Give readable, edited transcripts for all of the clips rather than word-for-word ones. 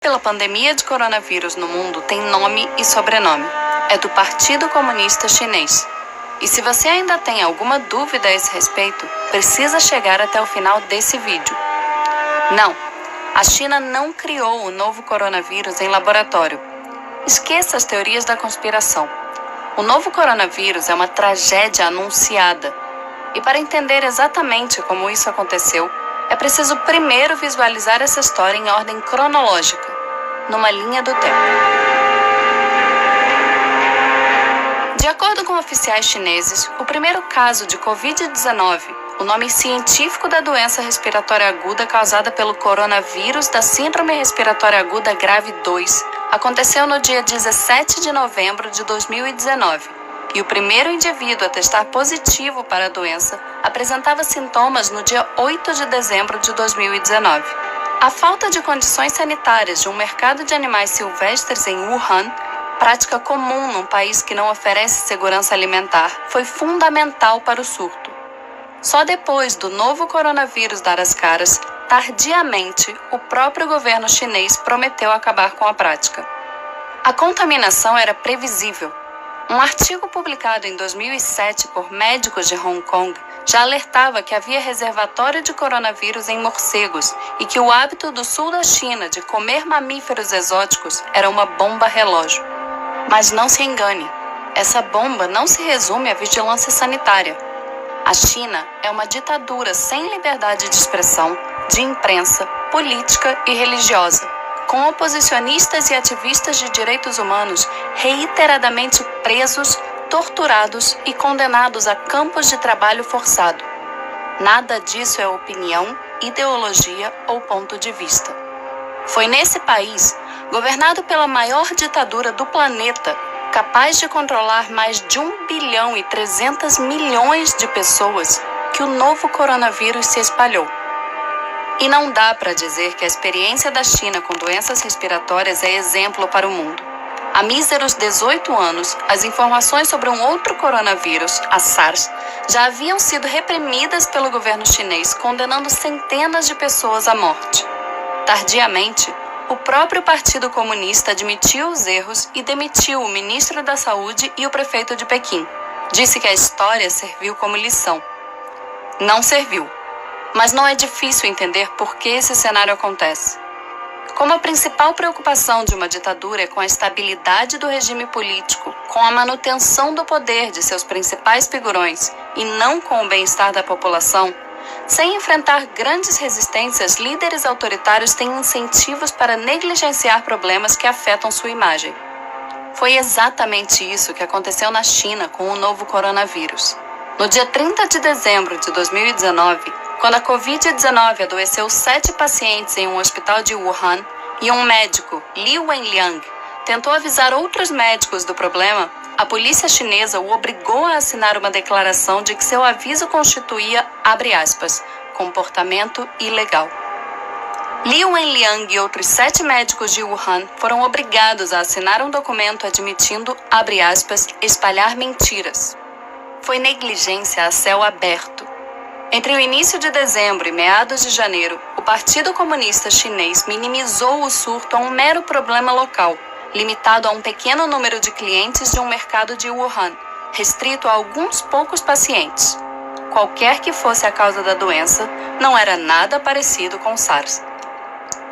pela pandemia de coronavírus no mundo tem nome e sobrenome. É do Partido Comunista Chinês. E se você ainda tem alguma dúvida a esse respeito, precisa chegar até o final desse vídeo. Não, a China não criou o novo coronavírus em laboratório. Esqueça as teorias da conspiração. O novo coronavírus é uma tragédia anunciada. E para entender exatamente como isso aconteceu, é preciso primeiro visualizar essa história em ordem cronológica, numa linha do tempo. De acordo com oficiais chineses, o primeiro caso de Covid-19, o nome científico da doença respiratória aguda causada pelo coronavírus da Síndrome Respiratória Aguda Grave 2, aconteceu no dia 17 de novembro de 2019. E o primeiro indivíduo a testar positivo para a doença apresentava sintomas no dia 8 de dezembro de 2019. A falta de condições sanitárias de um mercado de animais silvestres em Wuhan, prática comum num país que não oferece segurança alimentar, foi fundamental para o surto. Só depois do novo coronavírus dar as caras, tardiamente, o próprio governo chinês prometeu acabar com a prática. A contaminação era previsível. Um artigo publicado em 2007 por médicos de Hong Kong já alertava que havia reservatório de coronavírus em morcegos e que o hábito do sul da China de comer mamíferos exóticos era uma bomba relógio. Mas não se engane, essa bomba não se resume à vigilância sanitária. A China é uma ditadura sem liberdade de expressão, de imprensa, política e religiosa, com oposicionistas e ativistas de direitos humanos reiteradamente presos, torturados e condenados a campos de trabalho forçado. Nada disso é opinião, ideologia ou ponto de vista. Foi nesse país, governado pela maior ditadura do planeta, capaz de controlar mais de 1 bilhão e 300 milhões de pessoas, que o novo coronavírus se espalhou. E não dá para dizer que a experiência da China com doenças respiratórias é exemplo para o mundo. Há míseros 18 anos, as informações sobre um outro coronavírus, a SARS, já haviam sido reprimidas pelo governo chinês, condenando centenas de pessoas à morte. Tardiamente, o próprio Partido Comunista admitiu os erros e demitiu o ministro da Saúde e o prefeito de Pequim. Disse que a história serviu como lição. Não serviu. Mas não é difícil entender por que esse cenário acontece. Como a principal preocupação de uma ditadura é com a estabilidade do regime político, com a manutenção do poder de seus principais figurões e não com o bem-estar da população, sem enfrentar grandes resistências, líderes autoritários têm incentivos para negligenciar problemas que afetam sua imagem. Foi exatamente isso que aconteceu na China com o novo coronavírus. No dia 30 de dezembro de 2019, quando a Covid-19 adoeceu 7 pacientes em um hospital de Wuhan e um médico, Li Wenliang, tentou avisar outros médicos do problema, a polícia chinesa o obrigou a assinar uma declaração de que seu aviso constituía, abre aspas, comportamento ilegal. Li Wenliang e outros 7 médicos de Wuhan foram obrigados a assinar um documento admitindo, abre aspas, espalhar mentiras. Foi negligência a céu aberto. Entre o início de dezembro e meados de janeiro, o Partido Comunista Chinês minimizou o surto a um mero problema local, limitado a um pequeno número de clientes de um mercado de Wuhan, restrito a alguns poucos pacientes. Qualquer que fosse a causa da doença, não era nada parecido com SARS.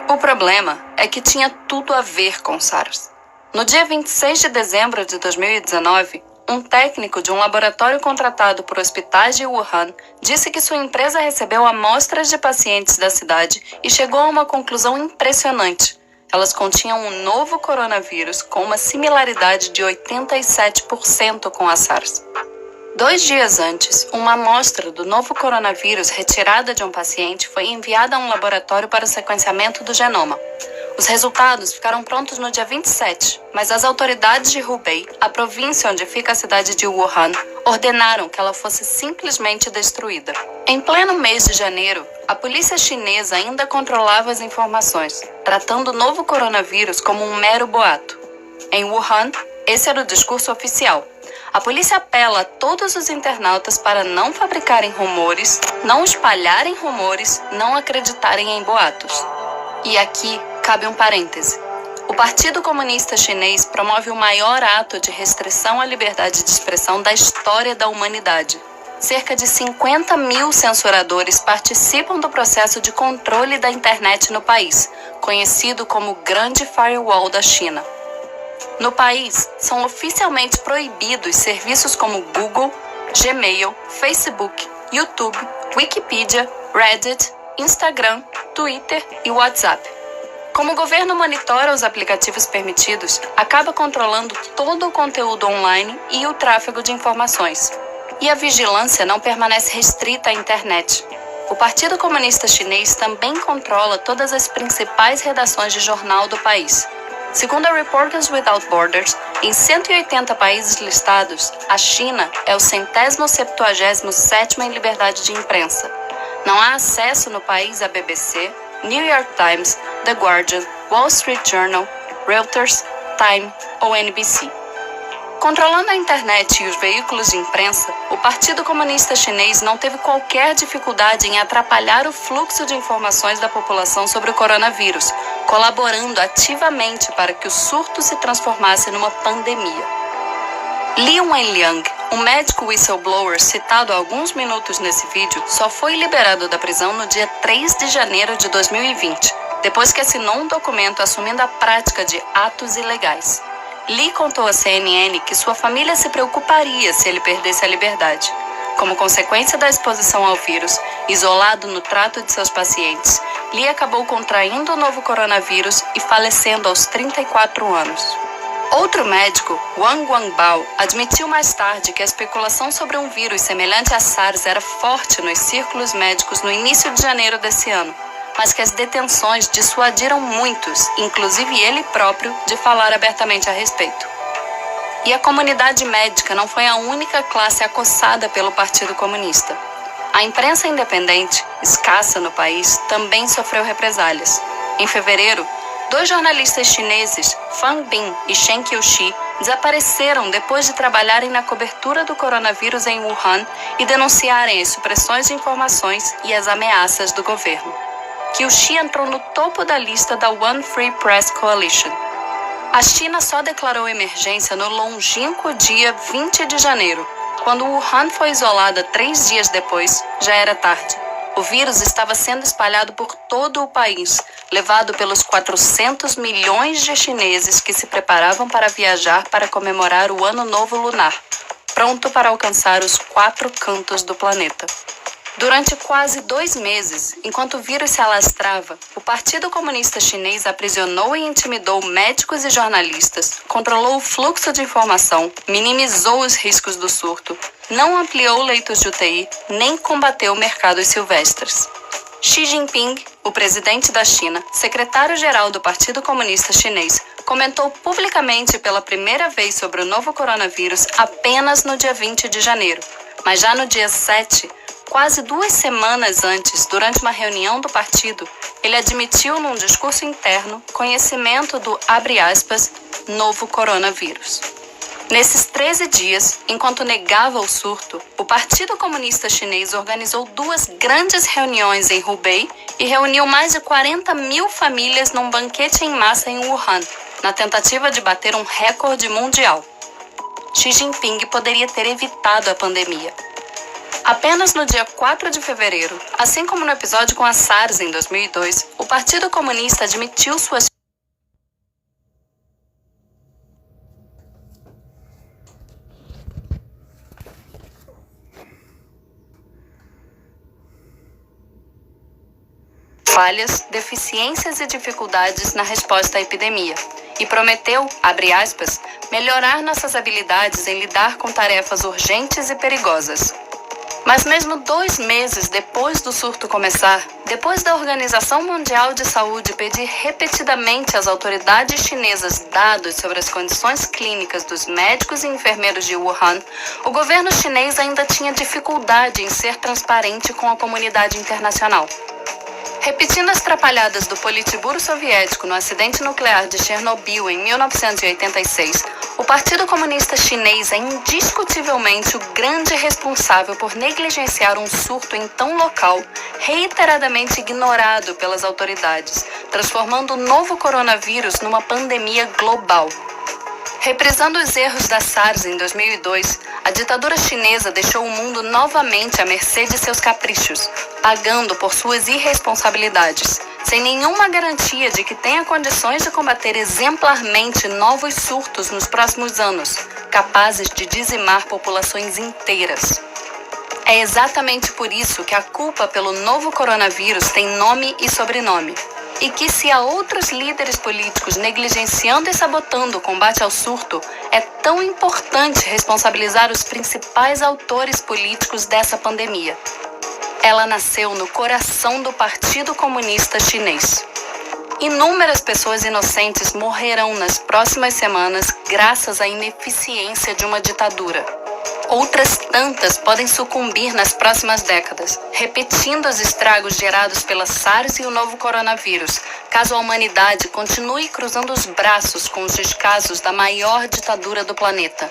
O problema é que tinha tudo a ver com SARS. No dia 26 de dezembro de 2019, um técnico de um laboratório contratado por hospitais de Wuhan disse que sua empresa recebeu amostras de pacientes da cidade e chegou a uma conclusão impressionante. Elas continham um novo coronavírus com uma similaridade de 87% com a SARS. 2 dias antes, uma amostra do novo coronavírus retirada de um paciente foi enviada a um laboratório para o sequenciamento do genoma. Os resultados ficaram prontos no dia 27, mas as autoridades de Hubei, a província onde fica a cidade de Wuhan, ordenaram que ela fosse simplesmente destruída. Em pleno mês de janeiro, a polícia chinesa ainda controlava as informações, tratando o novo coronavírus como um mero boato. Em Wuhan, esse era o discurso oficial. A polícia apela a todos os internautas para não fabricarem rumores, não espalharem rumores, não acreditarem em boatos. E aqui cabe um parêntese. O Partido Comunista Chinês promove o maior ato de restrição à liberdade de expressão da história da humanidade. Cerca de 50 mil censuradores participam do processo de controle da internet no país, conhecido como Grande Firewall da China. No país, são oficialmente proibidos serviços como Google, Gmail, Facebook, YouTube, Wikipedia, Reddit, Instagram, Twitter e WhatsApp. Como o governo monitora os aplicativos permitidos, acaba controlando todo o conteúdo online e o tráfego de informações. E a vigilância não permanece restrita à internet. O Partido Comunista Chinês também controla todas as principais redações de jornal do país. Segundo a Reporters Without Borders, em 180 países listados, a China é o 177º em liberdade de imprensa. Não há acesso no país à BBC, New York Times, The Guardian, Wall Street Journal, Reuters, Time ou NBC. Controlando a internet e os veículos de imprensa, o Partido Comunista Chinês não teve qualquer dificuldade em atrapalhar o fluxo de informações da população sobre o coronavírus, colaborando ativamente para que o surto se transformasse numa pandemia. Li Wenliang, um médico whistleblower citado há alguns minutos nesse vídeo, só foi liberado da prisão no dia 3 de janeiro de 2020, depois que assinou um documento assumindo a prática de atos ilegais. Li contou à CNN que sua família se preocuparia se ele perdesse a liberdade. Como consequência da exposição ao vírus, isolado no trato de seus pacientes, Li acabou contraindo o novo coronavírus e falecendo aos 34 anos. Outro médico, Wang Wangbao, admitiu mais tarde que a especulação sobre um vírus semelhante a SARS era forte nos círculos médicos no início de janeiro desse ano, mas que as detenções dissuadiram muitos, inclusive ele próprio, de falar abertamente a respeito. E a comunidade médica não foi a única classe acossada pelo Partido Comunista. A imprensa independente, escassa no país, também sofreu represálias. Em fevereiro, 2 jornalistas chineses, Fang Bin e Shen Qiuxi, desapareceram depois de trabalharem na cobertura do coronavírus em Wuhan e denunciarem as supressões de informações e as ameaças do governo. Qiuxi entrou no topo da lista da One Free Press Coalition. A China só declarou emergência no longínquo dia 20 de janeiro. Quando Wuhan foi isolada 3 dias depois, já era tarde. O vírus estava sendo espalhado por todo o país, levado pelos 400 milhões de chineses que se preparavam para viajar para comemorar o Ano Novo Lunar, pronto para alcançar os 4 cantos do planeta. Durante quase 2 meses, enquanto o vírus se alastrava, o Partido Comunista Chinês aprisionou e intimidou médicos e jornalistas, controlou o fluxo de informação, minimizou os riscos do surto, não ampliou leitos de UTI, nem combateu mercados silvestres. Xi Jinping, o presidente da China, secretário-geral do Partido Comunista Chinês, comentou publicamente pela primeira vez sobre o novo coronavírus apenas no dia 20 de janeiro, mas já no dia 7, quase 2 semanas antes, durante uma reunião do partido, ele admitiu num discurso interno conhecimento do, abre aspas, novo coronavírus. Nesses 13 dias, enquanto negava o surto, o Partido Comunista Chinês organizou 2 grandes reuniões em Hubei e reuniu mais de 40 mil famílias num banquete em massa em Wuhan, na tentativa de bater um recorde mundial. Xi Jinping poderia ter evitado a pandemia. Apenas no dia 4 de fevereiro, assim como no episódio com a SARS em 2002, o Partido Comunista admitiu suas falhas, deficiências e dificuldades na resposta à epidemia e prometeu, abre aspas, melhorar nossas habilidades em lidar com tarefas urgentes e perigosas. Mas mesmo 2 meses depois do surto começar, depois da Organização Mundial de Saúde pedir repetidamente às autoridades chinesas dados sobre as condições clínicas dos médicos e enfermeiros de Wuhan, o governo chinês ainda tinha dificuldade em ser transparente com a comunidade internacional. Repetindo as trapalhadas do Politburo soviético no acidente nuclear de Chernobyl em 1986, o Partido Comunista Chinês é indiscutivelmente o grande responsável por negligenciar um surto em tão local, reiteradamente ignorado pelas autoridades, transformando o novo coronavírus numa pandemia global. Reprisando os erros da SARS em 2002, a ditadura chinesa deixou o mundo novamente à mercê de seus caprichos, pagando por suas irresponsabilidades, sem nenhuma garantia de que tenha condições de combater exemplarmente novos surtos nos próximos anos, capazes de dizimar populações inteiras. É exatamente por isso que a culpa pelo novo coronavírus tem nome e sobrenome. E que se há outros líderes políticos negligenciando e sabotando o combate ao surto, é tão importante responsabilizar os principais autores políticos dessa pandemia. Ela nasceu no coração do Partido Comunista Chinês. Inúmeras pessoas inocentes morrerão nas próximas semanas graças à ineficiência de uma ditadura. Outras tantas podem sucumbir nas próximas décadas, repetindo os estragos gerados pela SARS e o novo coronavírus, caso a humanidade continue cruzando os braços com os descasos da maior ditadura do planeta.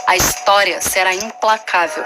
A história será implacável.